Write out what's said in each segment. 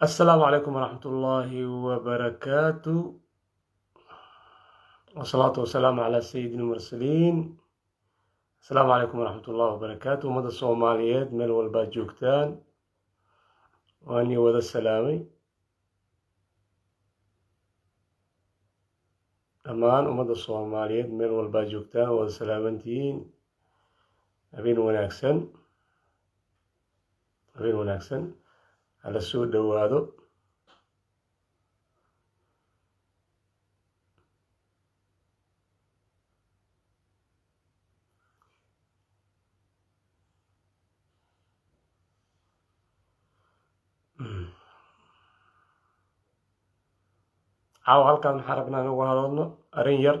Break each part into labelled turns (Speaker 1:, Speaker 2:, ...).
Speaker 1: السلام عليكم ورحمة الله وبركاته، والصلاة والسلام على سيد المرسلين. السلام عليكم ورحمة الله وبركاته. مدى الصوماليات ميل والبا جوجتان واني وذا السلامي أمان ومدى الصوماليات ميل والبا جوجتان وذا السلامنتين. أبين وناكسن على السوق دوادو. caawa halkaan maxaa rabnaa in uga hadalno arrin yar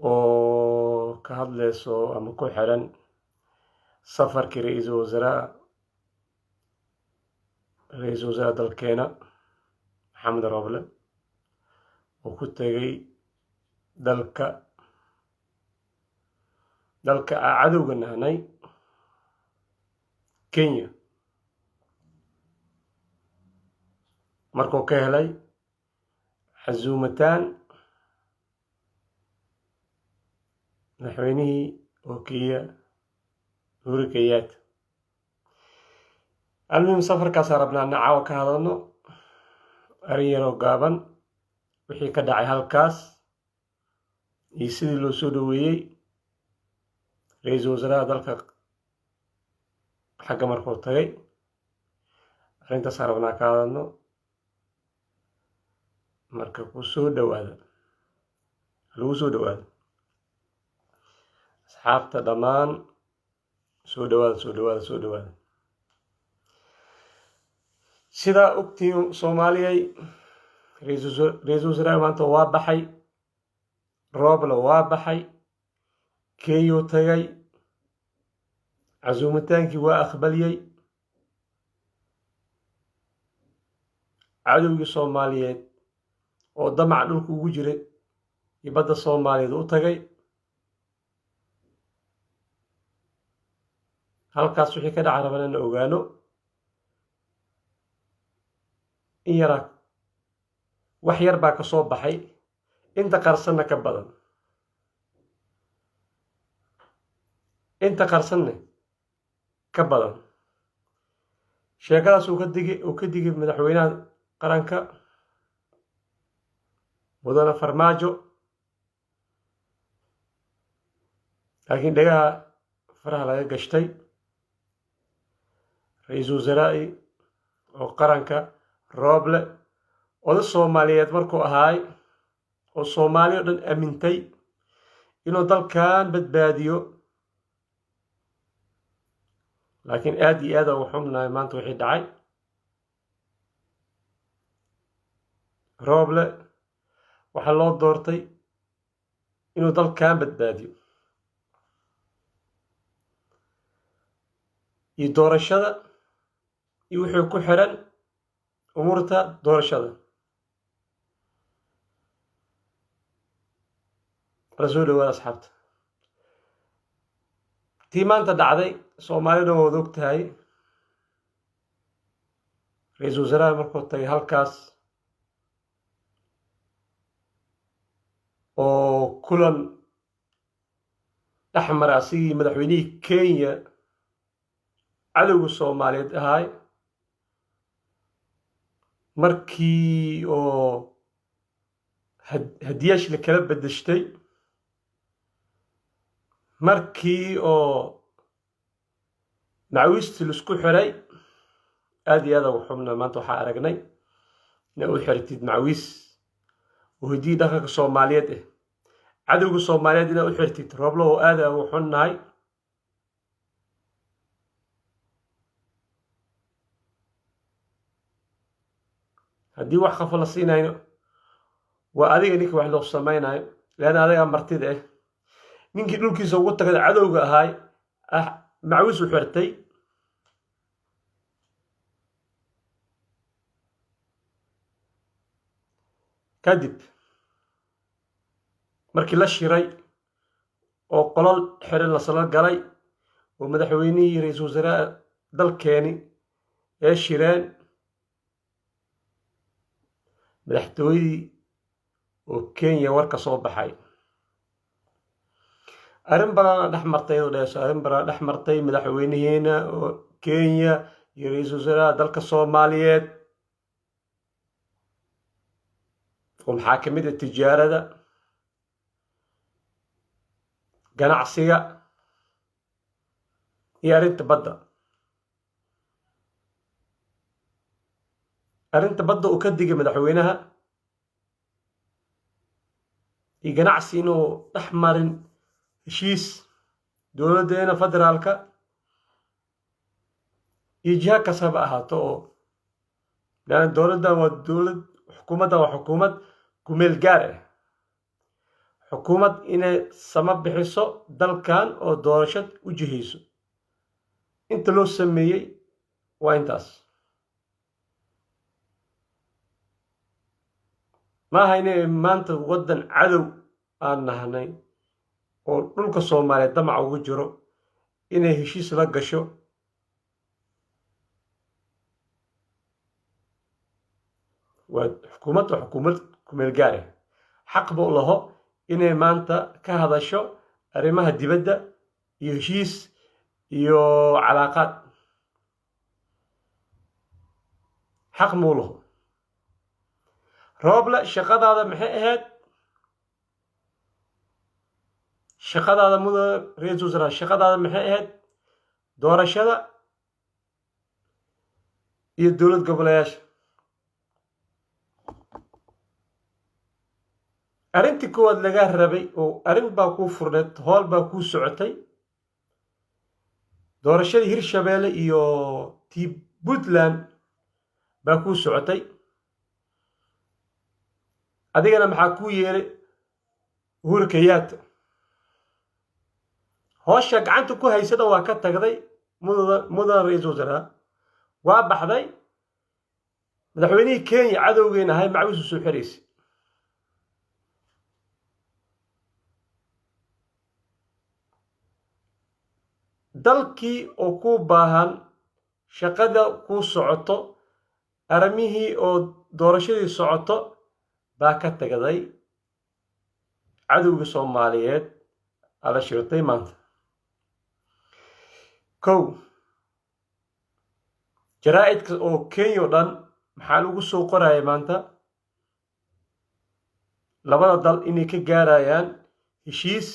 Speaker 1: oo ka hadlayso ama ku xiran safarkii ra-iisul wasaare dalkeena maxamed roble oo ku tegay dalka cadowga nahnay Kenya markuu ka helay xasuumataan madaxweynihii oo Kenya Uhuru Kenyatta. المهم safarkaas rabnaa in caawa ka hadalno arrin yar oo gaaban wixii ka dhacay halkaas iyo sidii loo soo dhaweeyey ra-iisul wasaaraha dalka xagga markuu tagay. arrintaas rabnaa ka hadalno marka lagu soo dhawaada asxaabta dhammaan soo dhawaada. sidaa ogtiin soomaaliyay ra-iisul wasaaraha maanta waa baxay, Roble waa baxay, Kenya tagay, casuumataankii waa aqbaliyey. cadowgii Soomaaliyeed oo damac dhulka ugu jiray iyo badda Soomaaliyeed u tagay. halkaas wixii ka dhaca rabana in ogaano in yaraa wax yar baa ka soo baxay, inta qarsanna ka badan. sheekadaas uu ka digay madaxweynaha qaranka mudane Farmaajo, laakiin dhagaha faraha laga gashtay. ra-iisul wasaare oo qaranka Roble oday Soomaaliyeed markuu ahaay oo Soomaaliya oo dhan aamintay inuu dalkan badbaadiyo, laakiin aad iyo aad ugu xumnahay maanta wixii dhacay. Roble waxaa loo doortay inuu dalkan badbaadiyo iyo doorashada iyo wixii ku xiran umuurta doorashada. la soo dhawaada asxaabta. tii maanta dhacday Soomaalida waa wada og tahay. ra-iisul wasaaraha markuu tagay halkaas oo kulan dhex mara asigii madaxweynihii Kenya cadowga Soomaaliyeed ahaay, markii oo hadiyaash la kala bedeshtay, markii oo macawiistii laisku xiray. aad iyo aad ugu xubna maanta waxaa aragnay inay u xirtid macawiis oo hiddii dhaqanka Soomaaliyeed cadowga Soomaaliyeed inay u xirtid. Roble oo aad ugu xunnahay. haddii wax qafa la siinayno waa adiga ninka wax loo samaynayo, leanna adiga martida ninkii dhulkiisa ugu tagay cadowga ahaay macawiis u xirtay. kadib markii la shiray oo qolal xiran la sala galay oo madaxweynihii ra-iisul wasaaraha dalkeeni ee shireen madaxtooyadii oo Kenya war ka soo baxay arrin badan dhex martay oo dhees arrin badan dhex martay madaxweynaheena oo Kenya iyo ra'iisul wasaaraha dalka Soomaaliyeed oo maxaa ka mid ah tijaarada ganacsiga iyo arrinta badda uu ka digay madaxweynaha iyo ganacsi inuu dhex marin heshiis dowladdeena federaalka iyo jiha kastaba ahaato oo laana dowladdan waa dowlad xukuumaddan waa xukuumad kumeel gaar ah xukuumad inay sama bixiso dalkan oo doorashad u jihayso inta loo sameeyey waa intaas maaha inay maanta waddan cadow aan nahnay oo dhulka Soomaaliyeed damac ugu jiro inay heshiis la gasho waa xukuumad kumeel gaar ah xaq buu laho inay maanta ka hadasho arrimaha dibadda iyo heshiis iyo calaaqaad xaq muu laho Rooble shaqadaada maxay ahayd shaqadaada mudan ra'iisul wasaaraha shaqadaada maxay ahayd doorashada iyo dowlad goboleeyaasha arrintii koowaad laga rabay oo arrin baa kuu furneed hool baa kuu socotay doorashadii Hirshabeelle iyo tii Puntland baa kuu socotay adigana maxaa kuu yeeray Uhuru Kenyatta howsha gacanta ku haysada waa ka tagday mudan ra'iisul wasaaraha waa baxday madaxweynihii Kenya cadowgeena ahay macwiis u soo xiraysay dalkii oo ku baahan shaqada ku socoto arrimihii oo doorashadii socoto baa ka tagday cadowga Soomaaliyeed ala shirtay maanta kow jaraa'idka oo Kenya oo dhan maxaa lagu soo qoraya maanta labada dal inay ka gaarayaan heshiis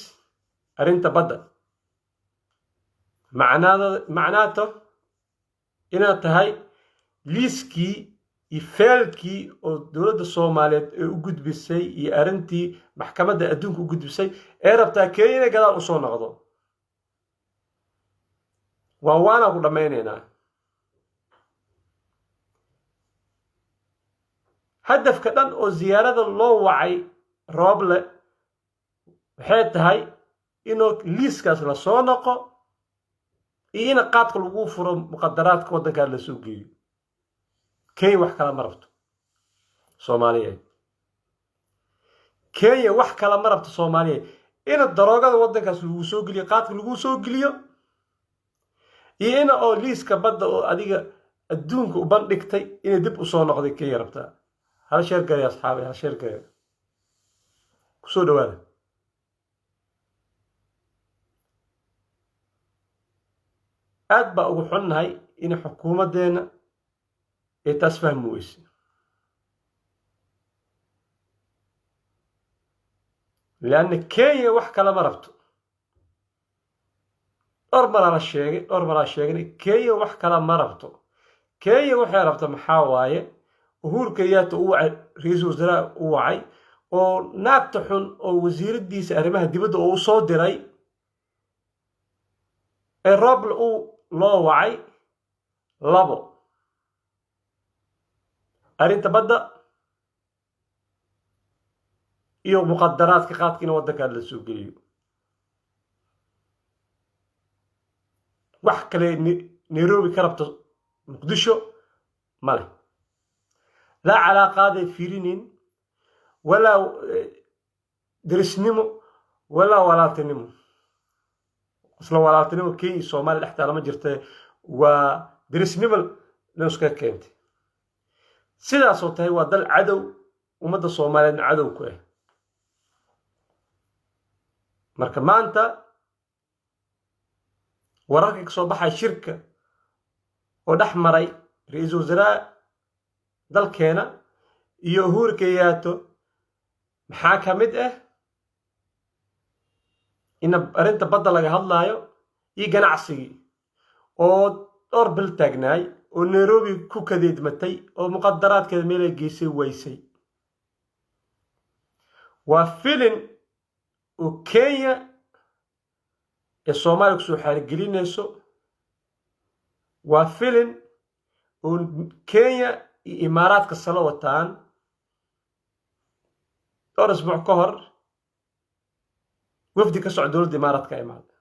Speaker 1: arrinta badda macnaata inaad tahay liiskii iyo feelkii oo dowladda Soomaaliyeed ee u gudbisay iyo arrintii maxkamadda adduunka u gudbisay ee rabtaa Kenya inay gadaal u soo noqdo waana ku dhammaynaynaa hadafka dhan oo ziyaarada loo wacay Rooble waxay tahay inuu liiskaas la soo noqo iyo in qaadka lagu furo muqaddaraadka waddanka la soo geeyo Kenya wax kala ma rabto Soomaaliyeed Kenya wax kala ma rabto Soomaaliyeed in daroogada waddankaas lagu soo geliyo qaadka lagu soo geliyo iyo in oo liiska badda oo adiga adduunka u bandhigtay inay dib u soo noqday Kenya rabtaa hal sheer gaari asxaabi hal sheer gaari ku soo dhawaada aad baa ugu xunnahay in xukuumaddeena ay taas fahmi weyse laanna Kenya wax kala ma rabto dhowr maraa sheegay Kenya wax kala ma rabto Kenya waxay rabta maxaa waaye Uhuru Kenyatta uu wacay ra'iisul wasaaraha uu wacay oo naagta xun oo wasiiradiisa arrimaha dibadda oo soo diray ee Rooble uu loo wacay labo arrinta badda iyo muqaddaraadka qaadkiina waddanka la soo geliyo wax kale Nairobi ka rabto Muqdisho male لا علاقات فيرينين ولا درسنمو ولا ولاتنمو اصلا ولاتنمو كي الصومال تحت ما جرت ودرسنمو نسكا كنت سدا صوتي ودل عدو ummadda Soomaaliyeed cadow ku ah. marka maanta wararka ka soo baxay shirka oo dhex maray ra'iisul wasaaraha dalkeena iyo Uhuru Kenyatta maxaa ka mid ah in arrinta badda laga hadlayo iyo ganacsigii oo dhowr bil taagnaay oo Nairobi ku kadeedmatay oo muqaddaraadkeeda meel ay geysay waysay. waa filin oo Kenya ee Soomaaliya ku soo xarigelinayso. waa filin oo Kenya iyo Imaaraadka sala wataan dhowr isbuuc ka hor wafdi ka socda dowladda Imaaraadka imaada.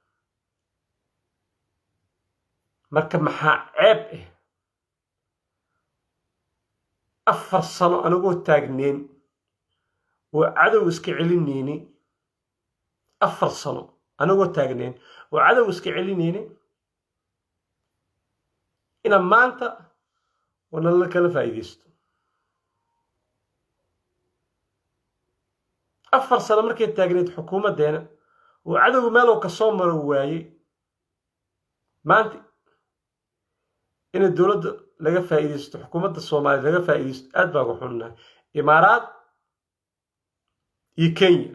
Speaker 1: marka maxaa ceeb ah 4 sano anagoo taagneyn oo cadow iska celinayni 4 sano anagoo taagneyn oo cadow iska celinayni ina maanta wana la kala faa'iideysto. 4 sano markay taagneyd xukuumadeena oo cadow meel oo ka soo maro waayay maanta in dowladda laga faa'iideysto xukuumadda Soomaaliya laga faa'iideysto aad baa ugu xunnahay. Imaaraad iyo Kenya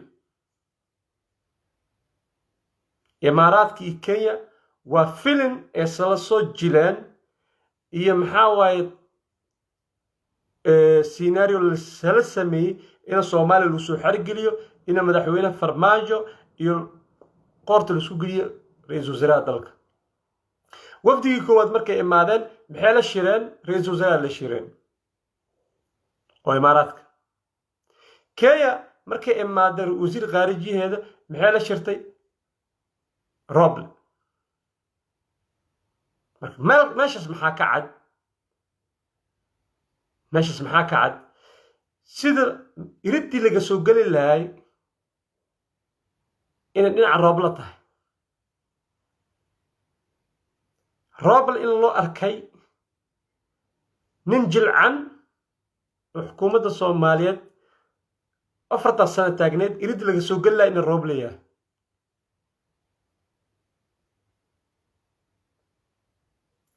Speaker 1: Imaaraadka iyo Kenya waa filin ee sala soo jileen iyo maxaa waaye scenario la sameeyay in Soomaaliya lagu soo xarigeliyo in madaxweyne Farmaajo iyo qoorta la isku geliyo ra'iisul wasaaraha dalka. wafdigii koowaad markay imaadeen maxay la shireen ra'iisul wasaaraha la shireen oo Imaaraadka. Kenya markay imaadeen wasiir khaarijiyeeda maxay la shirtay Roble. marka meeshaas maxaa ka cad sida iridii laga soo gali lahay inay dhinaca Roble tahay. Roble in loo arkay nin jilcan oo xukuumadda Soomaaliyeed 4 sano taagneed irid laga soo gali lahay in Roble yahay.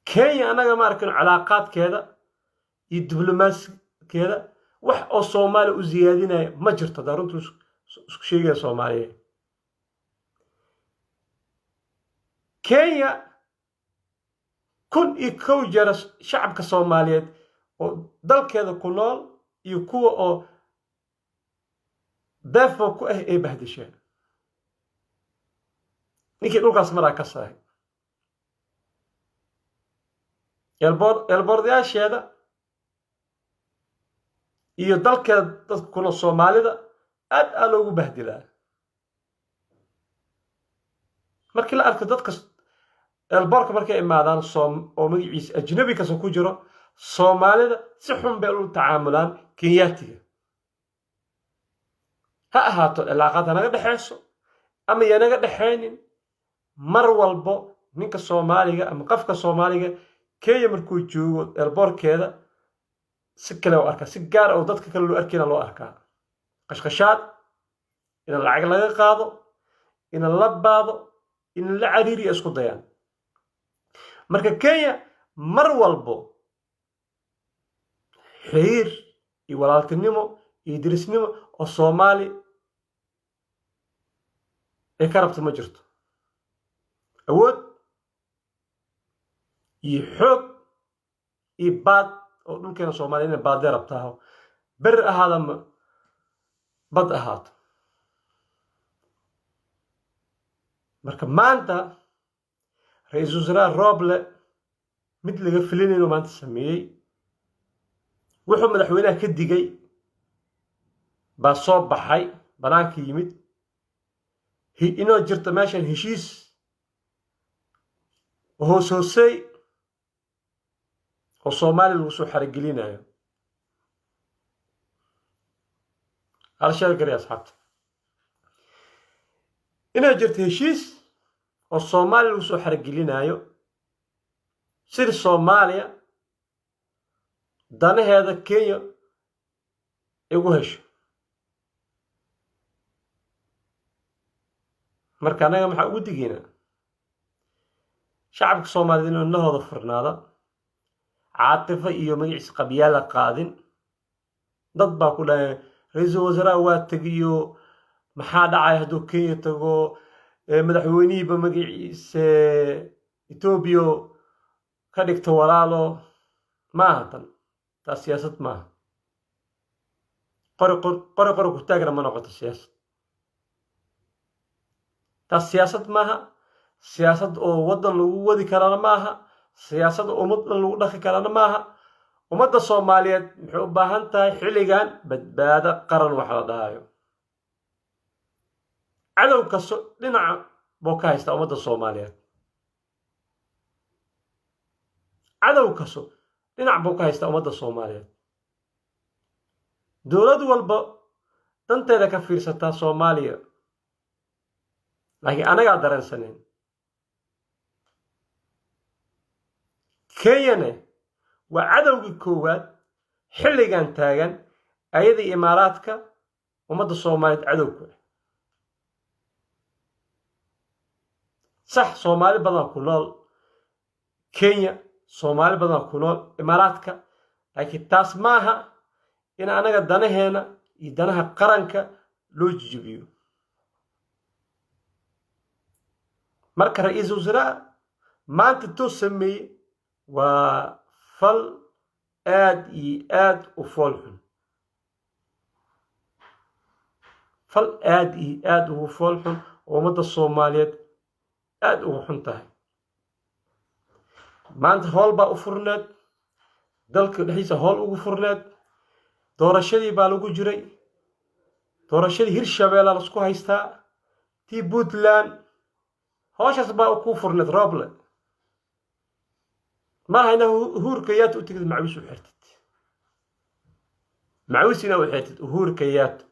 Speaker 1: Kenya anaga ma arkin calaaqaadkeeda iyo diblomaasiyadkeeda wax oo Soomaaliya u ziyaadinaya ma jirto daruntu isku sheegaya Soomaaliya. Kenya kun iyo kow jeer shacabka Soomaaliyeed oo dalkeeda ku nool iyo kuwa oo dafo ku ah ee bahdisheen. ninkii dhulkaas maraa ka sahay elboordayaasheeda iyo dalkeeda dadka ku nool Soomaalida aad loogu bahdilaa. markii la arko dadka elboorka markay imaadaan oo magaciisa ajnabi ka soo ku jiro Soomaalida si xun bay u tacaamulaan Kenyaatiga. ha ahaato cilaaqada naga dhaxayso ama yanaga dhaxaynin mar walbo ninka Soomaaliga ama qofka Soomaaliga Kenya markuu joogo elboorkeeda si kale oo arka si gaar ah oo dadka kale loo arkina loo arkaa qashqashaad in lacag laga qaado in la baado in la cariiriyo isku dayaan. marka Kenya mar walbo xiriir iyo walaaltinimo iyo dirisnimo oo Soomaali ee ka rabto ma jirto. awood iyo xoog iyo baad oo dhulkeena Soomaaliya inay baadee rabtaa ber ahaada bad ahaato. marka maanta ra'iisul wasaaraha Roble mid laga filinayno maanta sameeyay wuxuu madaxweynaha ka digay baa soo baxay banaanka yimid inoo jirto meeshan heshiis hoosay oo Soomaaliya lagu soo xarigelinayo. hal shay gari asxaabta inoo jirto heshiis oo Soomaaliya lagu soo xarigelinayo sida Soomaaliya danaheeda Kenya igu hesho. marka anaga maxaa ugu digaynaa shacabka Soomaaliyeed inuu nahooda furnaada, caatifo iyo magaciisa qabyaala qaadin. dad baa ku dhahay ra'iisul wasaaraha waa tegiyo maxaa dhacay hadduu Kenya tago, madaxweynihiiba magaciisa Ethiopia ka dhigto walaalo. maaha taas siyaasad maaha. qori ku taagna ma noqoto siyaasad. taas siyaasad maaha. siyaasad oo waddan lagu wadi karana maaha. siyaasad oo ummad dhan lagu dhaqi karana maaha. ummadda Soomaaliyeed waxay u baahan tahay xilligan badbaado qaran wax la dhahayo. cadow kasto dhinaca buu ka haystaa ummadda Soomaaliyeed. cadow kasto dhinac buu ka haystaa ummadda Soomaaliyeed. dowlad walba danteeda ka fiirsataa Soomaaliya, laakiin anagaa dareensaneen. kenyane waa cadowgii koowaad xilligan taagan, ayada imaaraadka ummadda Soomaaliyeed cadowga. sax Soomaali badan ku nool Kenya, Soomaali badan ku nool imaaraadka, laakiin taas maaha in anaga danaheena iyo danaha qaranka loo jijibiyo. marka ra'iisul wasaaraha maanta tuu sameeyey waa fal aad iyo aad u fool xun. fal aad iyo aad ugu fool xun oo ummadda Soomaaliyeed aad ugu xun tahay. maanta howl baa u furneed, dalka dhexdiisa howl ugu furneed. doorashadii baa lagu jiray. doorashadii Hirshabeelle la isku haystaa, tii Puntland. howshaas baa ku furneed Roble. maaha ina Uhuru Kenyatta u tegid macwiis u xirtid. macwiis ina u xirtid Uhuru Kenyatta.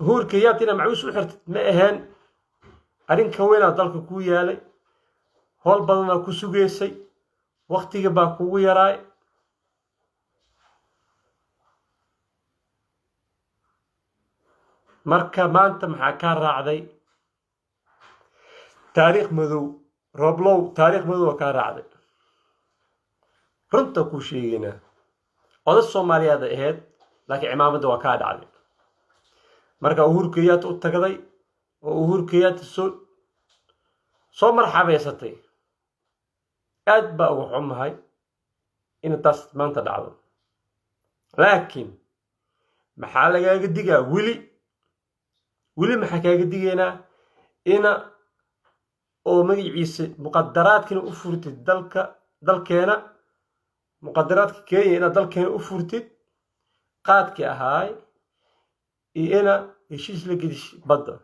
Speaker 1: Uhuru Kenyatta ina macwiis u xirtid ma ahayn. arrin ka weynaa dalka ku yaalay. howl badanaa ku sugaysay. waqtiga baa kugu yaraay. marka maanta maxaa kaa raacday taariikh madow. Roblow taariikh madow kaa raacday. runta kuu sheegaynaa. oday Soomaaliyeed ahayd, laakiin cimaamadda waa kaa dhacday. marka Uhuru Kenyatta u tagday oo Uhuru Kenyatta soo marxabeysatay, aad baa ugu xumahay in taas maanta dhacdo. laakiin maxaa lagaaga digaa weli maxaa kaaga digaynaa ina oo magaciisa muqadaraadkina u furtid dalkeena. muqadaraadka Kenya ina dalkeena u furtid, qaadkii ahaay, iyo ina heshiis la gedish badda.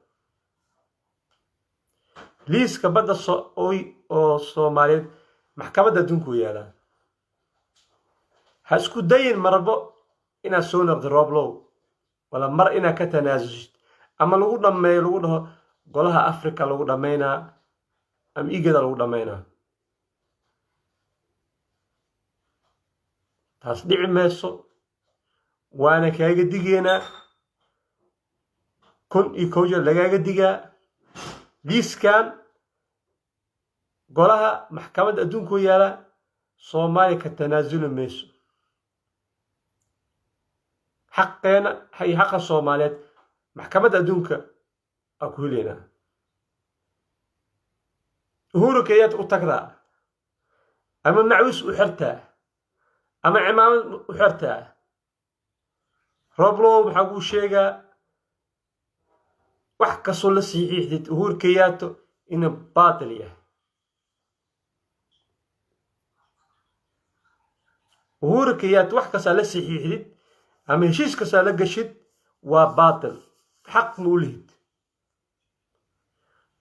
Speaker 1: liiska badda oo Soomaaliyeed maxkamadda adduunka u yaalaa. ha isku dayin marbo inaad soo noqdo Roblow, wala mar inaad ka tanaasulid ama lagu dhammeeyo, lagu dhaho golaha Afrika lagu dhammaynaa ama igada lagu dhammaynaa. taas dhici mayso. waana kaaga digaynaa. 1,000 jeer lagaaga digaa. liiskan golaha maxkamadda adduunka u yaala Soomaaliya ka tanaasuli mayso. xaqeena iyo xaqa Soomaaliyeed maxkamadda adduunka aa ku helaynaa. Uhuru Kenyatta u tagdaa ama macwiis u xirtaa ama cimaamad u xirtaa. Roblow maxaa kuu sheegaa wax kastoo la saxiixdid Uhuru Kenyatta ina baatil yahay. Uhuru Kenyatta wax kastaa la saxiixdid ama heshiis kastaa la gashid waa baatil. xaq ma u lihid.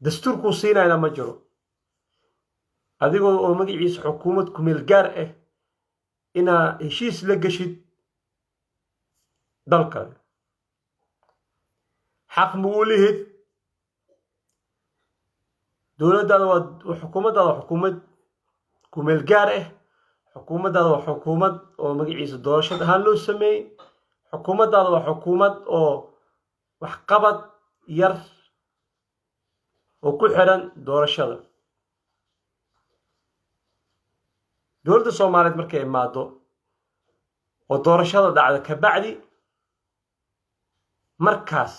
Speaker 1: dastuurkuu siinayna ma jiro. adigoo oo magaciisa xukuumad ku meel gaar ah inaa heshiis la gashid dalkaaga. xaq ma u lihid. dowladdaada waa xukuumaddaada xukuumad ku meel gaar ah. xukuumaddaada waa xukuumad oo magaciisa doorashada ahaan loo sameeyey. xukuumaddaada waa xukuumad oo waxqabad yar oo ku xiran doorashada. dowladda soomaaliyeed markay imaado oo doorashada dhacda kabacdi, markaas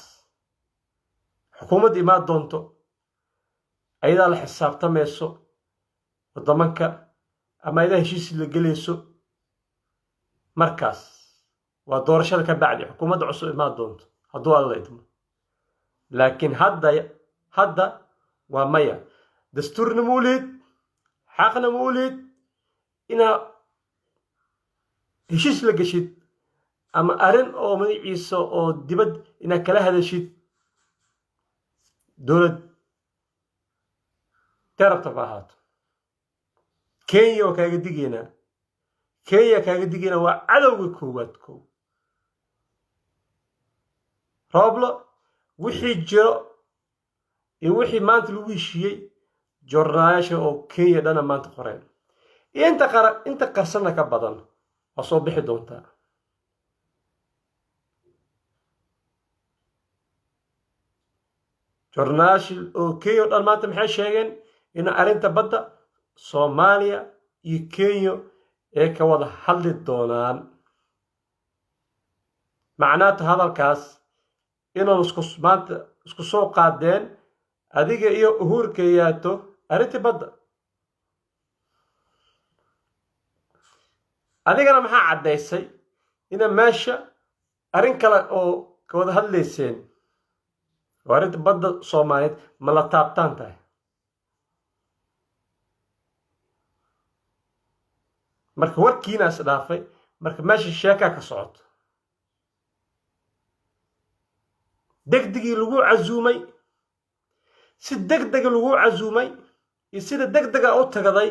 Speaker 1: xukuumadda imaan doonto ayadaa la xisaabtamayso waddamanka ama ayadaa heshiis la gelayso. markaas waa doorashada kabacdi xukuumadda cusub imaan doonto hadduu alla idmo. laakiin hadda waa maya. dastuurna ma u lihid, xaqna ma u lihid inaa heshiis la geshid ama arrin oo magaciisa oo dibad inaad kala hadashid dowlad tarabta ba ahaato. kenya waa kaaga digaynaa. kenya kaaga digaynaa waa cadowga koowaad. rooblo wixii jiro iyo wixii maanta lagu heshiiyey joornaalayaasha oo kenya dhana maanta qoreen iyo inta qarsana ka badan waa soo bixi doontaa. joornaalayaasha oo kenya oo dhan maanta maxay sheegeen in arrinta badda soomaaliya iyo kenya ay ka wada hadli doonaan. macnaata hadalkaas inaan maanta isku soo qaadeen adiga iyo Uhuru Kenyatta arrintii badda. adigana maxaa caddaysay ina meesha arrin kale oo ka wada hadlayseen oo arrinta badda soomaaliyeed ma la taabtaan tahay. marka warkiina is dhaafay. marka meesha sheekaa ka socoto. degdegii lagu casuumay, si degdega lagu casuumay iyo sida degdega u tagaday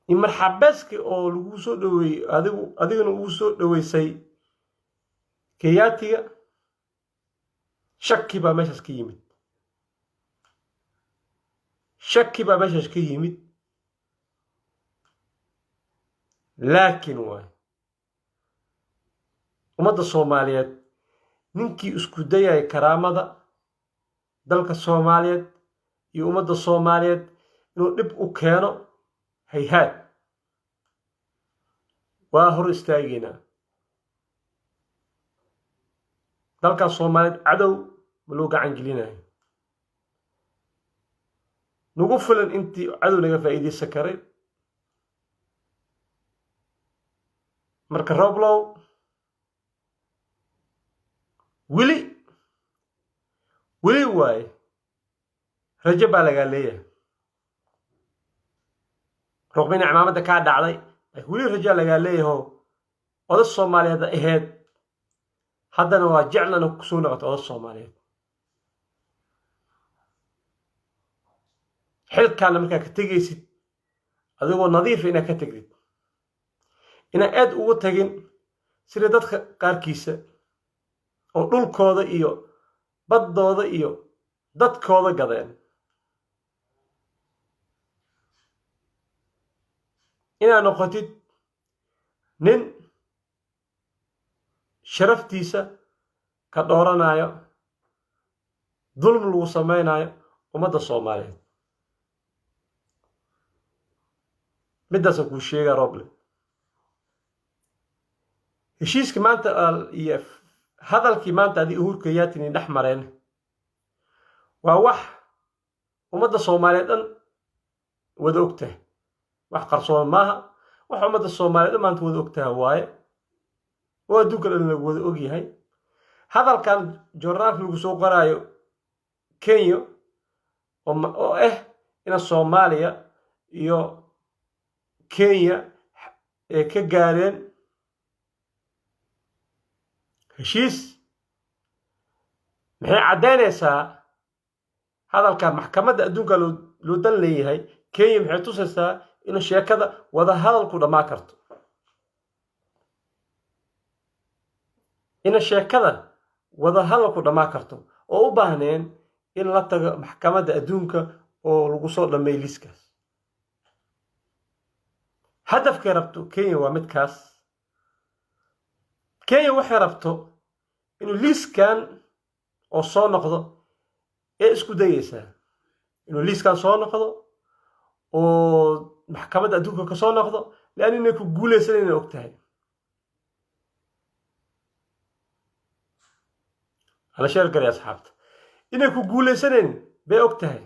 Speaker 1: in marxabeeski oo lagu soo dhaweeyay adiguna ugu soo dhaweysay Kenyaatiga. shaki baa meeshaas ka yimid. shaki baa meeshaas ka yimid. laakiin waay ummadda soomaaliyeed ninkii isku dayay karaamada dalka soomaaliyeed iyo ummadda soomaaliyeed inuu dhib u keeno hayhaad waa hor istaageynaa. dalka soomaaliyeed cadow ma loo gacan gelinayo. nagu filan intii cadow naga faa'iidaysan karay. marka rooblow weli waaye rajo baa lagaa leeyahay. roqbina cimaamada kaa dhacday weli rajo lagaa leeyahay. oday soomaaliyeed ahayd haddana waa jeclana kusoo noqoto oday soomaaliyeed. xilkaana markaa ka tegaysid adigoo nadiifa inaad ka tegdid. inaa aad ugu tagin sida dadka qaarkiisa oo dhulkooda iyo baddooda iyo dadkooda gadeen. inaad noqotid nin sharaftiisa ka dhooranayo dulmi lagu samaynayo ummadda soomaaliyeed. midaasaan kuu sheegaa Roble. heshiiskii maanta iyo hadalkii maanta adii Uhuru Kenyatta inay dhex mareen waa wax ummadda soomaaliyeed dhan wada ogtahay. wax qarsoon maaha. wax ummadda soomaaliyeed dhan maanta wada ogtahay waaye oo adduunka dhan lagu wada ogyahay. hadalkan joornaalka lagu soo qoraayo Kenya oo ina Soomaaliya iyo Kenya ay ka gaareen heshiis maxay caddaynaysaa hadalka maxkamadda adduunka loo dan leeyahay. Kenya maxay tusaysaa in sheekada wada hadalku dhamaan karto. in sheekada wada hadalku dhamaan karto oo u baahneen in la tago maxkamadda adduunka oo lagu soo dhameeyo liiskaas. hadafkay rabto kenya waa midkaas. kenya waxay rabto inuu liiskan oo soo noqdo ee isku dayaysaa inuu liiskan soo noqdo oo maxkamadda adduunka ka soo noqdo, leanna inay ku guulaysanayna og tahay. hala sheer garay asxaabta, inay ku guulaysanayn bay og tahay.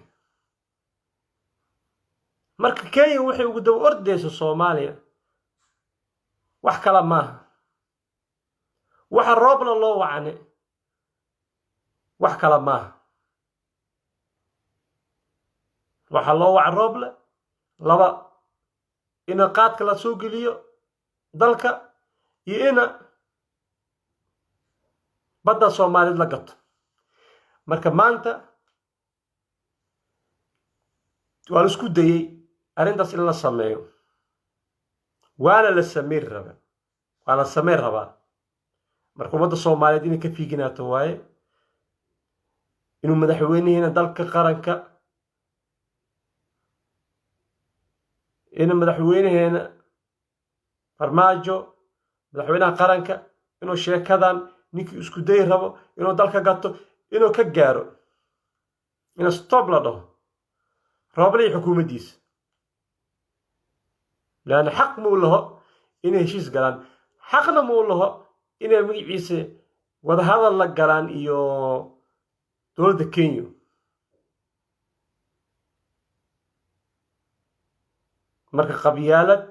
Speaker 1: marka kenya waxay ugu daba ordayso soomaaliya wax kala maaha. waxa roobla loo wacane wax kala maaha. waxa loo waca rooble laba, ina qaadka la soo geliyo dalka iyo ina badda Soomaaliyeed la gato. marka maanta waa la isku dayay arrintaas in la sameeyo, waana la sameyn rabaa, waana sameyn rabaa. marka ummadda Soomaaliyeed inay ka fiiginaato waaye inuu madaxweynaheena dalka qaranka, inuu madaxweynaheena farmaajo, madaxweynaha qaranka, inuu sheekadan ninkii isku day rabo inuu dalka gato inuu ka gaaro, inuu stop la dhaho rooble iyo xukuumaddiisa. laanna xaq muu laho inay heshiis galaan, xaqna muu laho inay magaciisa wadahadal la galaan iyo dowladda kenya. marka qabyaalad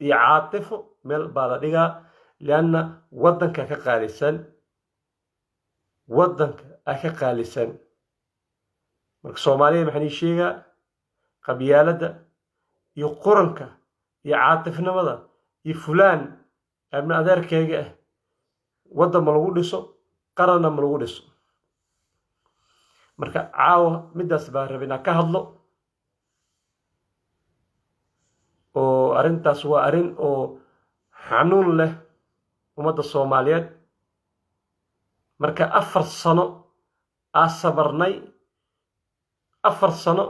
Speaker 1: iyo caatifo meel baa la dhigaa, leanna waddanka ka qaalisan, waddanka ay ka qaalisan. marka soomaaliya maxaan ii sheegaa, qabyaaladda iyo quranka iyo caatifnimada iyo fulaan abna adeerkayga ah waddan ma lagu dhiso, qaranna ma lagu dhiso. marka caawa middaas baa rabay inaan ka hadlo, oo arrintaas waa arrin oo xanuun leh ummadda Soomaaliyeed. marka 4 sano aa sabarnay, 4 sano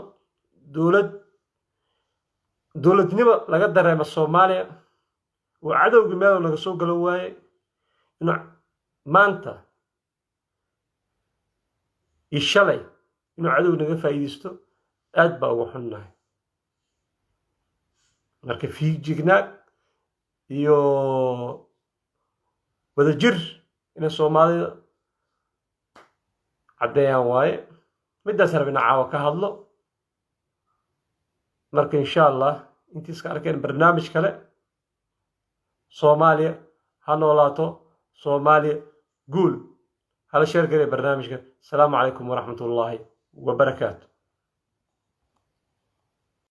Speaker 1: dowladnimo laga dareemo Soomaaliya oo cadowga meel laga soo galo waaye, inuu maanta iyo shalay inuu cadowga naga faa'iideysto aad baa uga xunnahay. marka fiijignaag iyo wadajir inay Soomaalida caddeeyaan waaye. middaas rabina caawa ka hadlo. marka insha allah intii iska arkeen barnaamij kale. Soomaaliya ha noolaato, Soomaaliya guul. hala sheer garay barnaamijka. asalaamu calaykum waraxmatullaahi wabarakaatu.